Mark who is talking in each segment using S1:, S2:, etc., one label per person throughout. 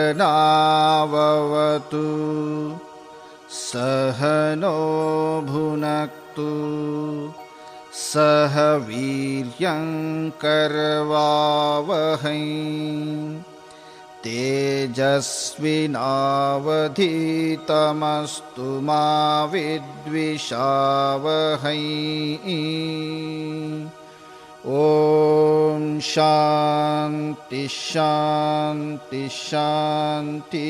S1: सहनाववतु सहनो भुनक्तु सह वीर्यङ्करवावहै तेजस्विनावधीतमस्तु मा विद्विषावहै। ओम शांति शांति शांति।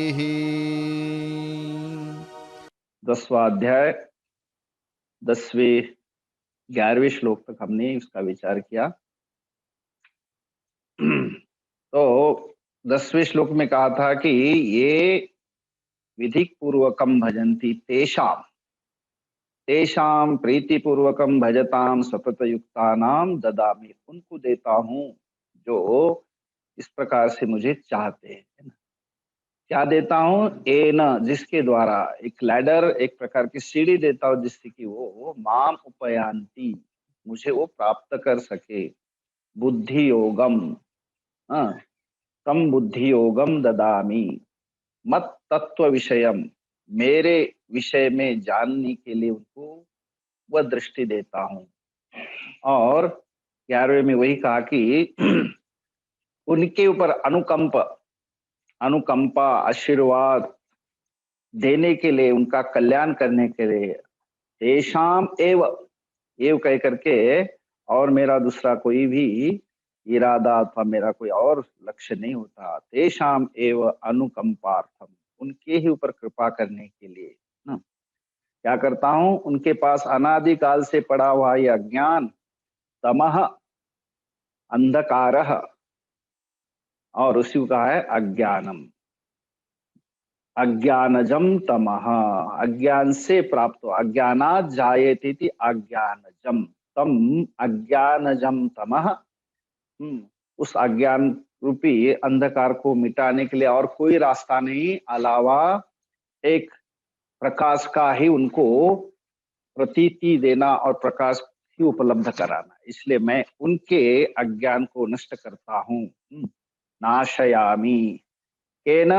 S2: 10वां अध्याय 11वें श्लोक तक हमने इसका विचार किया। तो 10वें श्लोक में कहा था कि ये विधिक पूर्वकम भजन्ति तेषाम प्रीतिपूर्वकम भजताम सतत युक्तानाम ददामि, उनको देता हूं जो इस प्रकार से मुझे चाहते हैं, है ना। क्या देता हूं? जिसके द्वारा एक लैडर, एक प्रकार की सीढ़ी देता हूं जिससे कि वो माम उपयांति, मुझे वो प्राप्त कर सके। बुद्धि योगम, तम बुद्धि योगम ददामि, मत तत्व विषयम, मेरे विषय में जानने के लिए उनको वह दृष्टि देता हूं। और 11वें में वही कहा कि उनके ऊपर अनुकंपा आशीर्वाद देने के लिए, उनका कल्याण करने के लिए, तेषाम एव कह करके, और मेरा दूसरा कोई भी इरादा अथवा मेरा कोई और लक्ष्य नहीं होता। तेषाम एव अनुकंपार्थम, उनके ही ऊपर कृपा करने के लिए ना क्या करता हूं? उनके पास अनादिकाल से पड़ा हुआ यह अज्ञान, तमह अंधकारः, और उसी को कहा है अज्ञानम, अज्ञानजम तमः, अज्ञान से प्राप्त हो, अज्ञानात् जायते इति अज्ञानजम तम, अज्ञानजम तमः, उस अज्ञान रूपी अंधकार को मिटाने के लिए और कोई रास्ता नहीं अलावा एक प्रकाश का ही उनको प्रतीति देना और प्रकाश ही उपलब्ध कराना। इसलिए मैं उनके अज्ञान को नष्ट करता हूँ। नाशयामी केन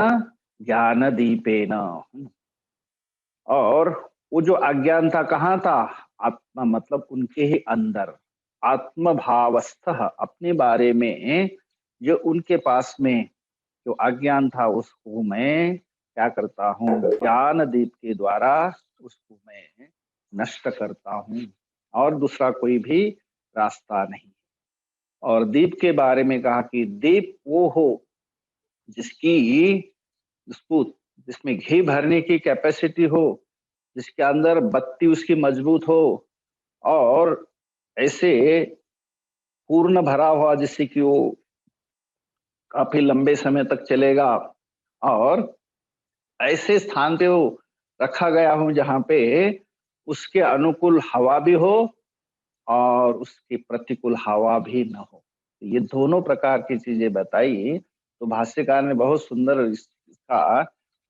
S2: ज्ञान दीपेन, और वो जो अज्ञान था कहाँ था? आत्मा, मतलब उनके ही अंदर आत्म भावस्थ, अपने बारे में जो उनके पास में जो अज्ञान था उसको मैं क्या करता हूँ? ज्ञान दीप के द्वारा उसको मैं नष्ट करता हूँ, और दूसरा कोई भी रास्ता नहीं। और दीप के बारे में कहा कि दीप वो हो जिसमें घी भरने की कैपेसिटी हो, जिसके अंदर बत्ती उसकी मजबूत हो, और ऐसे पूर्ण भरा हुआ जिससे कि वो काफी लंबे समय तक चलेगा, और ऐसे स्थान पे वो रखा गया हूं जहां पे उसके अनुकूल हवा भी हो और उसके प्रतिकूल हवा भी न हो। ये दोनों प्रकार की चीजें बताई। तो भाष्यकार ने बहुत सुंदर इसका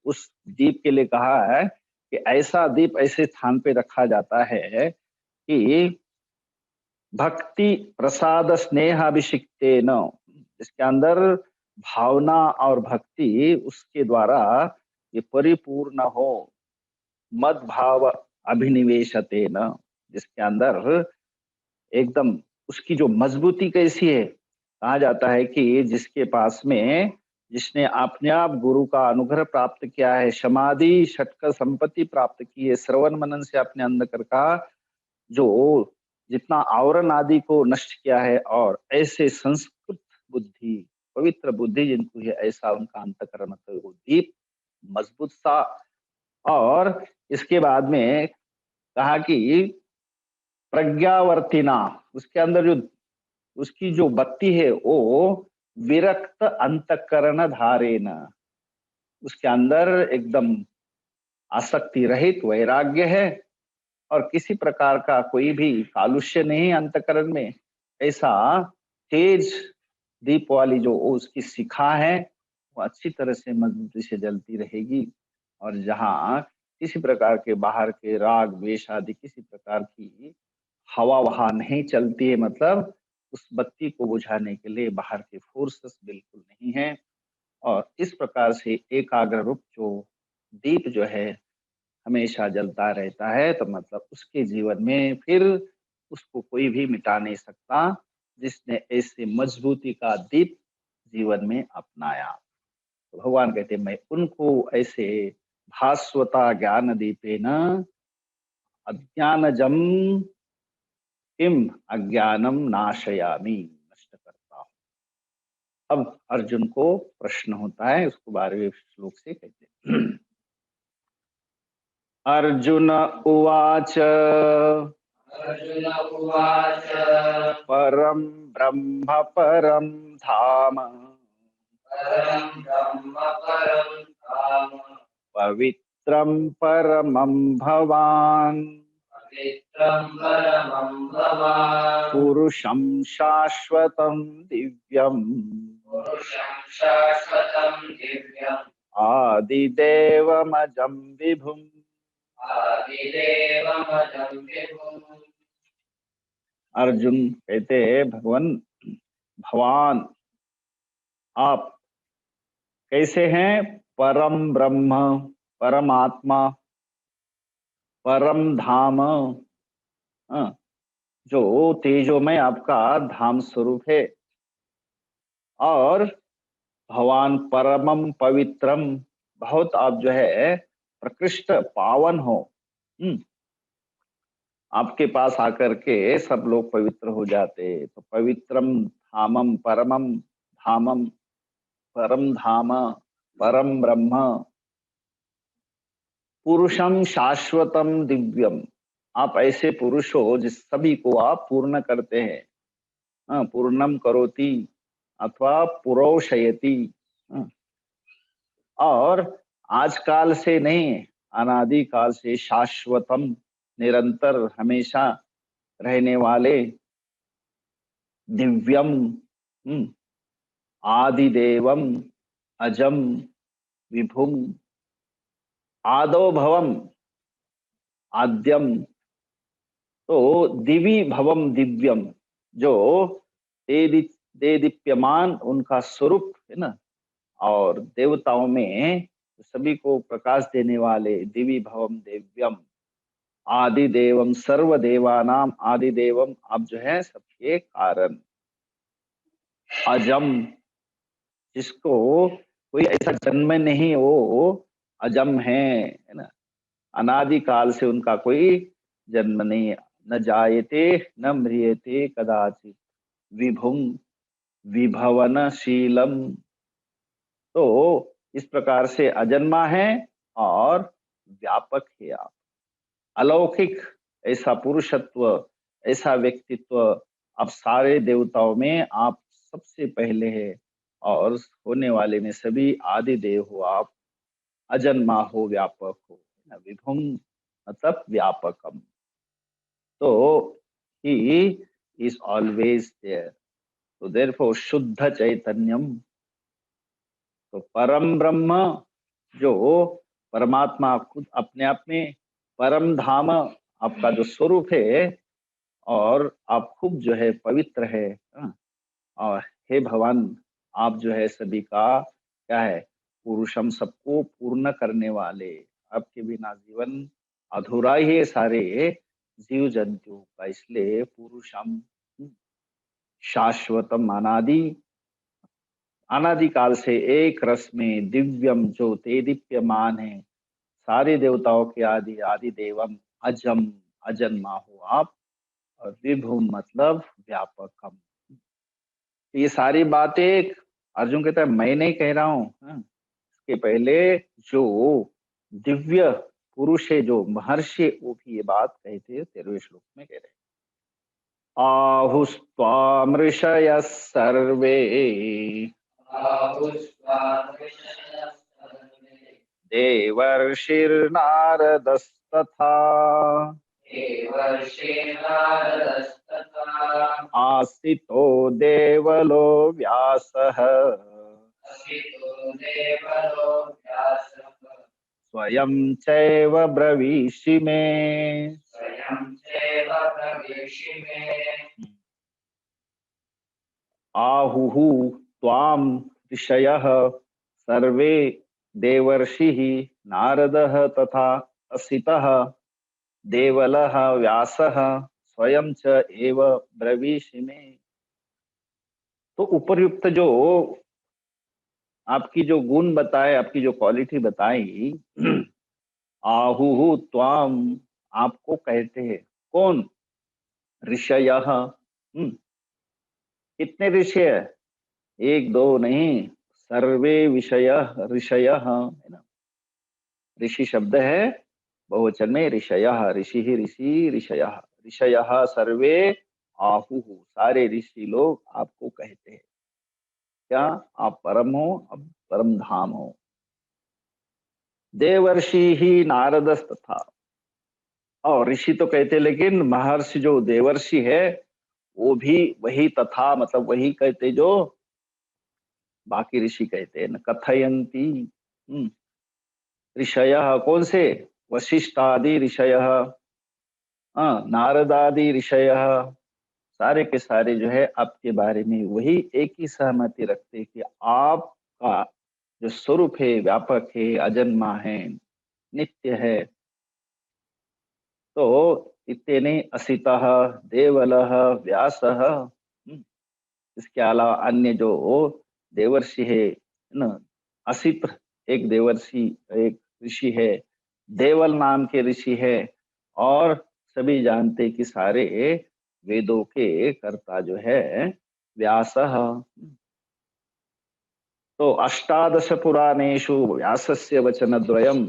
S2: उस दीप के लिए कहा है कि ऐसा दीप ऐसे स्थान पे रखा जाता है कि भक्ति प्रसाद स्नेहाभिषिक्तेन, इसके अंदर भावना और भक्ति उसके द्वारा ये परिपूर्ण हो। मद भाव अभिनिवेशतेन, जिसके अंदर एकदम उसकी जो मजबूती कैसी है, कहा जाता है कि जिसके पास में जिसने अपने आप गुरु का अनुग्रह प्राप्त किया है, समाधि षटक संपत्ति प्राप्त की है, श्रवण मनन से अपने अंदर का जो जितना आवरण आदि को नष्ट किया है, और ऐसे संस्कृत बुद्धि, पवित्र बुद्धि जिनको है, ऐसा उनका अंतकरण मतलब वो दीप मजबूत सा। और इसके बाद में कहा कि प्रज्ञावर्तिना, उसके अंदर जो उसकी जो बत्ती है वो विरक्त अंतकरण धारेन, उसके अंदर एकदम आसक्ति रहित वैराग्य है, और किसी प्रकार का कोई भी कालुष्य नहीं अंतकरण में। ऐसा तेज दीप वाली जो उसकी शिखा है वो अच्छी तरह से मजबूती से जलती रहेगी, और जहाँ किसी प्रकार के बाहर के राग द्वेष आदि किसी प्रकार की हवा वहां नहीं चलती है, मतलब उस बत्ती को बुझाने के लिए बाहर के फोर्सेस बिल्कुल नहीं है। और इस प्रकार से एकाग्र रूप जो दीप जो है हमेशा जलता रहता है, तो मतलब उसके जीवन में फिर उसको कोई भी मिटा नहीं सकता, जिसने ऐसे मजबूती का दीप जीवन में अपनाया। तो भगवान कहते हैं मैं उनको ऐसे भास्वता ज्ञान दीपेन अज्ञानजम किम अज्ञानम नाशयामि, नष्ट करता हूँ। अब अर्जुन को प्रश्न होता है, उसको 12वें श्लोक से कहते हैं। अर्जुन उवाच
S3: अर्जुन उवाच
S2: परम ब्रह्म परम धाम
S3: परं ब्रह्म परं धाम
S2: पवित्रं परमं भवान्
S3: पवित्रं परमं भवान्
S2: पुरुषं शाश्वतं दिव्यम्
S3: पुरुषं शाश्वतं दिव्यम्
S2: आदिदेवमजं विभुम्।
S3: आदिदेवमजं विभुम्।
S2: अर्जुन कहते हैं भगवान भगवान आप कैसे हैं? परम ब्रह्म, परमात्मा, परम धाम, जो तेजोमय आपका धाम स्वरूप है, और भगवान परमम पवित्रम, बहुत आप जो है प्रकृष्ट पावन हो। आपके पास आकर के सब लोग पवित्र हो जाते, तो पवित्रम धामम परमम धामम परम धाम परम ब्रह्म पुरुषम शाश्वतम दिव्यम, आप ऐसे पुरुष हो जिस सभी को आप पूर्ण करते हैं। पूर्णम करोति अथवा पुरोषयति। और आज काल से नहीं, अनादि काल से शाश्वतम, निरंतर हमेशा रहने वाले, दिव्यम, आदिदेवम अजम विभुम आदो भवम आद्यम, तो दिवी भवम दिव्यम, जो दे दीप्यमान उनका स्वरूप है ना, और देवताओं में सभी को प्रकाश देने वाले दिवी भवम दिव्यम आदि देवम सर्व देवानाम आदि देवम, आप जो है सबके कारण, अजम, जिसको कोई ऐसा जन्म नहीं, वो अजम है ना, अनादि काल से उनका कोई जन्म नहीं, न जायते न म्रियते कदाचित, विभुम विभवनशीलम, तो इस प्रकार से अजन्मा है और व्यापक है आप, अलौकिक ऐसा पुरुषत्व, ऐसा व्यक्तित्व, आप सारे देवताओं में आप सबसे पहले है, और होने वाले में सभी आदि देव हो आप, अजन्मा हो, व्यापक हो, विभुम मतलब व्यापकम, तो ही इज ऑलवेज देयर, तो देयरफॉर शुद्ध चैतन्यम, तो परम ब्रह्म जो परमात्मा खुद अपने आप में, परम धाम आपका जो स्वरूप है, और आप खूब जो है पवित्र है, और हे भगवान आप जो है सभी का क्या है, पुरुषम, सबको पूर्ण करने वाले, आपके बिना जीवन अधूरा ही है सारे जीव जंतु का, इसलिए पुरुषम शाश्वतम अनादि, अनादि काल से एक रस में दिव्यम, जो ते दीप्यमान है, सारे देवताओं के आदि आदि देवम अजम, अजन्मा हो आप, और विभुम मतलब व्यापकम। ये सारी बातें अर्जुन कहता है मैं नहीं कह रहा हूँ, इसके पहले जो दिव्य पुरुष है, जो महर्षि है, वो भी ये बात कहते हैं 13वें श्लोक में कह रहे हैं। आहुस्त्वाम ऋषयः सर्वे
S3: आहुस्त्वामृषयः सर्वे
S2: देवर्षिर्नारदस्तथा
S3: देवर्षिर्नारदस्तथा
S2: आस्तितो देवलो व्यासः
S3: असितो देवलो व्यासः
S2: स्वयं चैव ब्रवीषि मे।
S3: स्वयं चैव प्रवेशि मे।
S2: आहुः त्वां ऋषयः सर्वे देवर्षिः नारदः तथा असितः देवलः व्यासः स्वयं च एव ब्रवीषि मे। तो उपर्युक्त जो आपकी जो गुण बताए, आपकी जो क्वालिटी बताई, आहुहु त्वाम, आपको कहते हैं। कौन? ऋषयः। कितने ऋषि है? एक दो नहीं, सर्वे विषयः ऋषयः, है ना। ऋषि शब्द है बहुवचन में, ऋषयः, ऋषि ही ऋषि, ऋषयः, ऋषयः सर्वे आहुहु, सारे ऋषि लोग आपको कहते हैं। क्या आप परम हो? अब परम धाम हो। देवर्षि ही नारदस तथा, और ऋषि तो कहते, लेकिन महर्षि जो देवर्षि है वो भी वही तथा, मतलब वही कहते जो बाकी ऋषि कहते हैं न। कथयंती ऋषयः, कौन से? वशिष्ठादि ऋषयः, नारदादि ऋषयः, सारे के सारे जो है आपके बारे में वही एक ही सहमति रखते कि आपका जो स्वरूप है व्यापक है, अजन्मा है, नित्य है। तो इतने असितः देवलः व्यासः, इसके अलावा अन्य जो देवर्षि है न, असित एक देवर्षि, एक ऋषि है, देवल नाम के ऋषि है, और सभी जानते कि सारे वेदों के कर्ता जो है व्यासः। तो अष्टादश पुराणेषु व्यासस्य वचनद्वयम्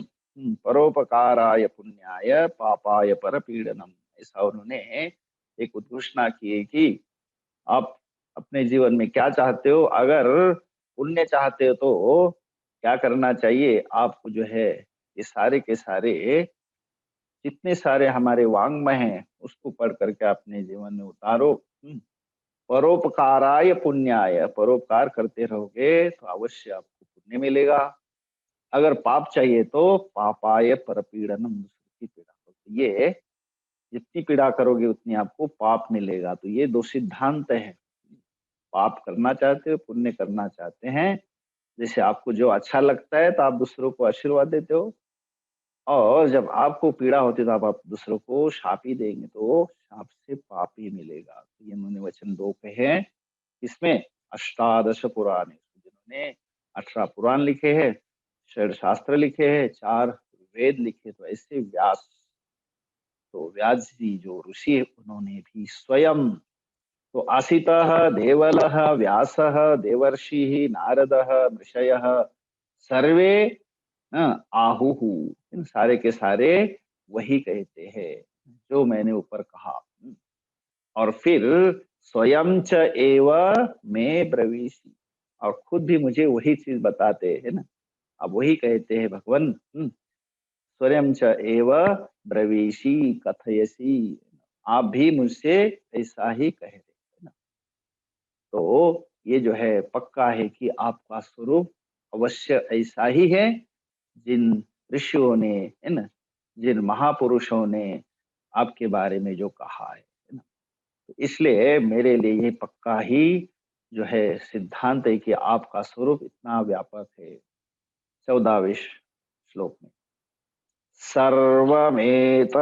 S2: परोपकाराय पुण्याय पापाय परपीडनम, ऐसा उन्होंने एक उद्घोषणा की है कि आप अपने जीवन में क्या चाहते हो। अगर पुण्य चाहते हो तो क्या करना चाहिए आपको, जो है ये सारे के सारे जितने सारे हमारे वांग्मय हैं उसको पढ़ करके अपने जीवन में उतारो। परोपकाराय पुण्याय, परोपकार करते रहोगे तो अवश्य आपको पुण्य मिलेगा। अगर पाप चाहिए तो पापाय परपीड़नम, दूसरे की पीड़ा करो। ये जितनी पीड़ा करोगे उतनी आपको पाप मिलेगा। तो ये दो सिद्धांत है। पाप करना चाहते हो, पुण्य करना चाहते हैं, जैसे आपको जो अच्छा लगता है तो आप दूसरों को आशीर्वाद देते हो, और जब आपको पीड़ा होती है तो आप दूसरों को शाप ही देंगे, तो शाप से पाप ही मिलेगा। तो ये उन्होंने वचन दो कहे हैं इसमें। अष्टादश पुराण, जिन्होंने 18 पुराण लिखे हैं, 6 शास्त्र लिखे हैं, 4 वेद लिखे, तो ऐसे व्यास, तो व्यास जी जो ऋषि है उन्होंने भी स्वयं, तो आसितः देवलः व्यासः देवर्षिः नारदः ऋषयः सर्वे आहुहु, इन सारे के सारे वही कहते हैं जो मैंने ऊपर कहा। और फिर स्वयं च एव में ब्रवीषि, और खुद भी मुझे वही चीज बताते हैं ना। अब वही कहते हैं भगवान, स्वयं च एव ब्रवीषि कथयसि, आप भी मुझसे ऐसा ही कह रहे हैं ना। तो ये जो है पक्का है कि आपका स्वरूप अवश्य ऐसा ही है जिन ऋषियों ने, है ना, जिन महापुरुषों ने आपके बारे में जो कहा है ना। तो इसलिए मेरे लिए ये पक्का ही जो है सिद्धांत है कि आपका स्वरूप इतना व्यापक है। 14वें श्लोक में सर्वमेतदृशं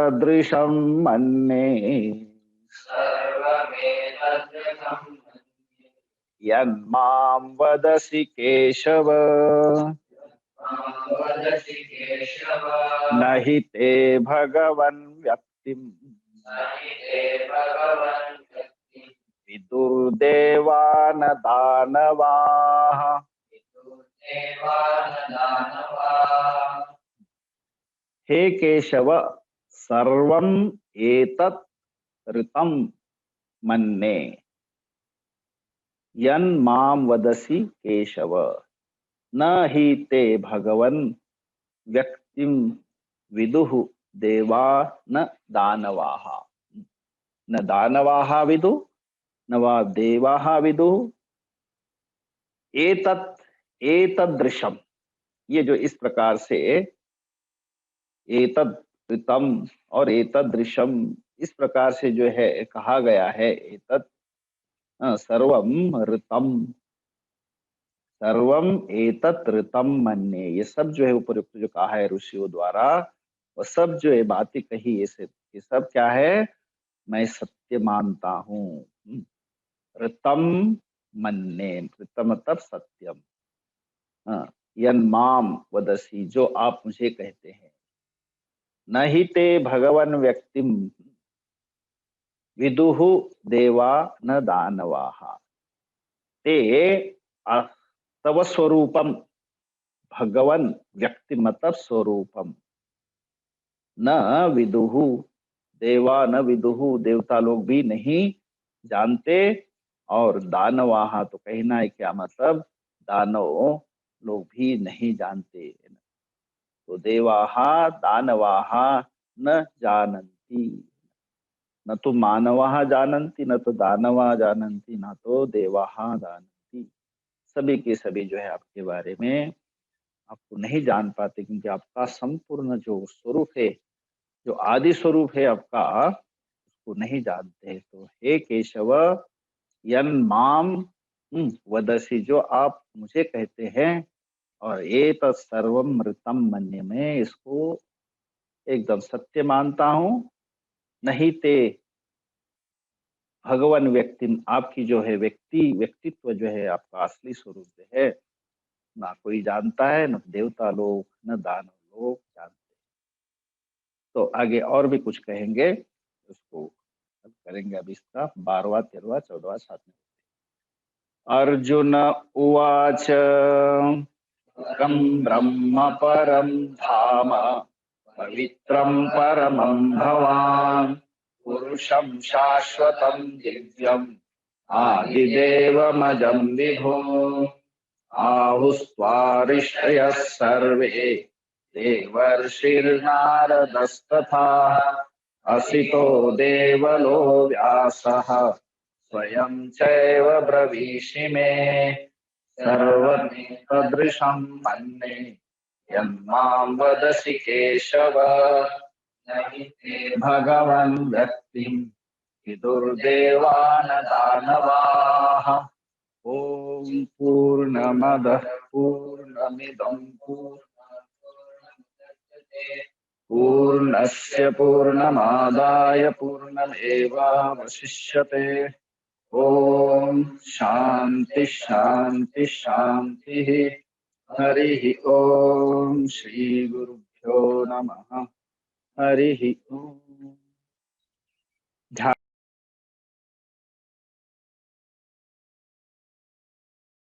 S2: मन्ये
S3: सर्वमेतदृशं मन्ये,
S2: यन्मां वदसि केशव,
S3: मां वदसि केशव,
S2: न हि ते भगवन् व्यक्तिम्
S3: न हि ते भगवन् व्यक्तिं
S2: विदुर्देवान दानवाः।
S3: विदुर्देवानदानवाः।
S2: हे केशव, सर्वम् एतत् ऋतं मन्ये, यन्मां वदसि केशव, न हि ते भगवन् व्यक्तिं विदुः देवा न दानवाः। न दानवाः विदुः न वा देवाः विदुः। एतत् एतदृशम, ये जो इस प्रकार से एतद ऋतम और एतदृशम इस प्रकार से जो है कहा गया है, एतत् सर्वम ऋतम, सर्वम एतत् ऋतम मन्ये, ये सब जो है उपयुक्त जो कहा है ऋषियों द्वारा, वो सब जो है बातें कही ये सब क्या है, मैं सत्य मानता हूँ। ऋतम मन्ये, ऋतम मतलब सत्यम। हाँ, यन्माम वदसी, जो आप मुझे कहते हैं। न ही ते भगवन व्यक्तिम विदुः देवा न दानवाः, ते तव स्वरूपम, भगवन व्यक्ति मतलब स्वरूपम, न विदुः देवा न विदुः, देवता लोग भी नहीं जानते, और दानवाहा तो कहना है क्या मतलब, दानव लोग भी नहीं जानते। तो देवाहा दानवाहा न जानन्ति, न तो मानवाः जानन्ति, न तो दानवा जानन्ति, न तो देवाः जानन्ति। सभी के सभी जो है आपके बारे में आपको नहीं जान पाते, क्योंकि आपका संपूर्ण जो स्वरूप है, जो आदि स्वरूप है आपका, उसको नहीं जानते हैं। तो हे केशव, यन माम वदसी, जो आप मुझे कहते हैं, और ये सर्वम मृतम मन्य, में इसको एकदम सत्य मानता हूं। नहीं ते भगवान व्यक्ति, आपकी जो है व्यक्तित्व जो है आपका असली स्वरूप जो है, ना कोई जानता है, न देवता लोग न दानव लोग जानते। तो आगे और भी कुछ कहेंगे, उसको करेंगे अभी इसका 12वां 13वां 14वां 7वां। अर्जुन उवाच कं ब्रह्म परं धाम पवित्रं परमं भवान्, पुरुषं शाश्वतं दिव्यम् आदिदेवमजं विभो, आहुस्त्वारिष्टयः सर्वे देवर्षिर्नारदस्तथा, असितो देवलो व्यासः स्वयं चैव ब्रवीषि मे, सर्वमेतदृशं मन्ये यन्मां वदसि केशव, न हि ते भगवन् व्यक्तिं विदुर्देवान् दानवाः। ॐ पूर्णमदः पूर्णमिदं पूर्णस्य पूर्णमादाय पूर्णमेवावशिष्यते। ॐ शान्ति शान्ति शान्तिः। हरिः ॐ श्री गुरुभ्यो नमः। हरिः ॐ।